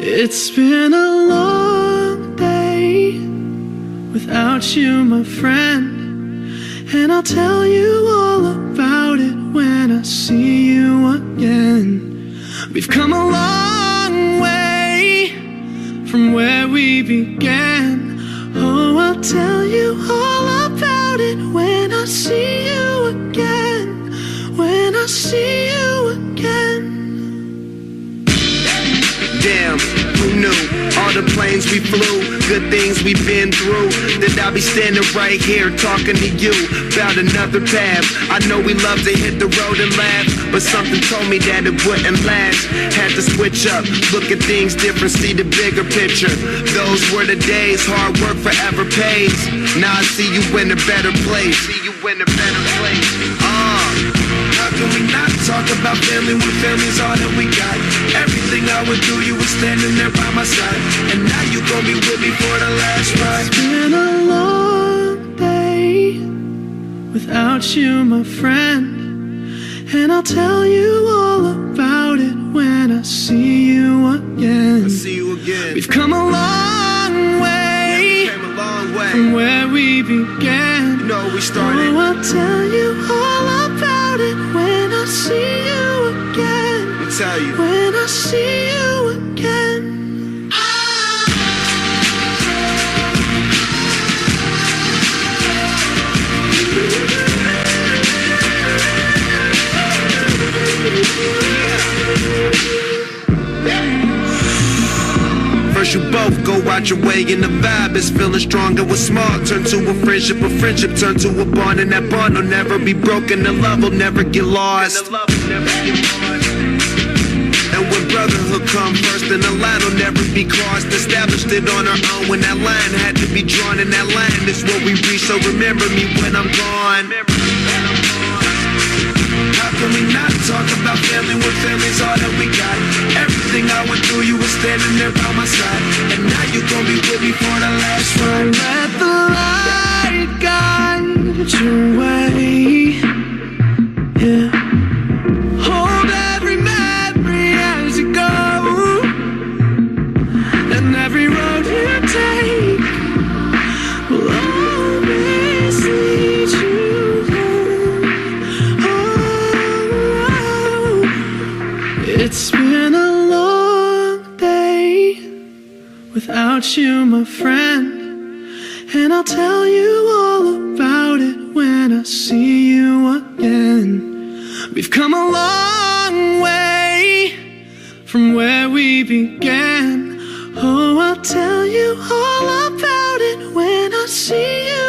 It's been a long day without you, my friend, and I'll tell you all about it when I see you again. We've come a long way from where we began. Oh, I'll tell you all about it when I see you again. When I see you again. Damn, who knew? All the planes we flew, good things we've been through. That I'll be standing right here talking to you about another path. I know we love to hit the road and laugh, but something told me that it wouldn't last. Had to switch up, look at things different, see the bigger picture. Those were the days, hard work forever pays. Now I see you in a better place. See you in a better place. How can we not talk about family when family's all that we got? Everything I went through, you were standing there by my side, and now you gon' be with me for the last ride. It's been a long day without you, my friend, and I'll tell you all about it when I see you again. I see you again. We've come a long way, Came a long way from where we began. You know we started. Oh, I'll tell you all about it when I see you again. Let me tell you. When I see you again. First you both go out your way and the vibe is feeling stronger. What's small turn to a friendship turn to a bond, and that bond will never be broken. The love will never get lost. And when brotherhood come first, then the line will never be crossed. Established it on our own when that line had to be drawn, and that line is what we reach. So remember me when I'm gone. How can we not talk about family when family's all that we got? Everything I went through, you were standing there by my side, and now you gon' be with me for the last ride. Let the light guide your way. Yeah. Hold every memory as you go, and every road you take will always lead you home. Oh, it's been a long day without you, my friend, and I'll tell you all about it when I see you again. We've come a long way from where we began. Oh, I'll tell you all about it when I see you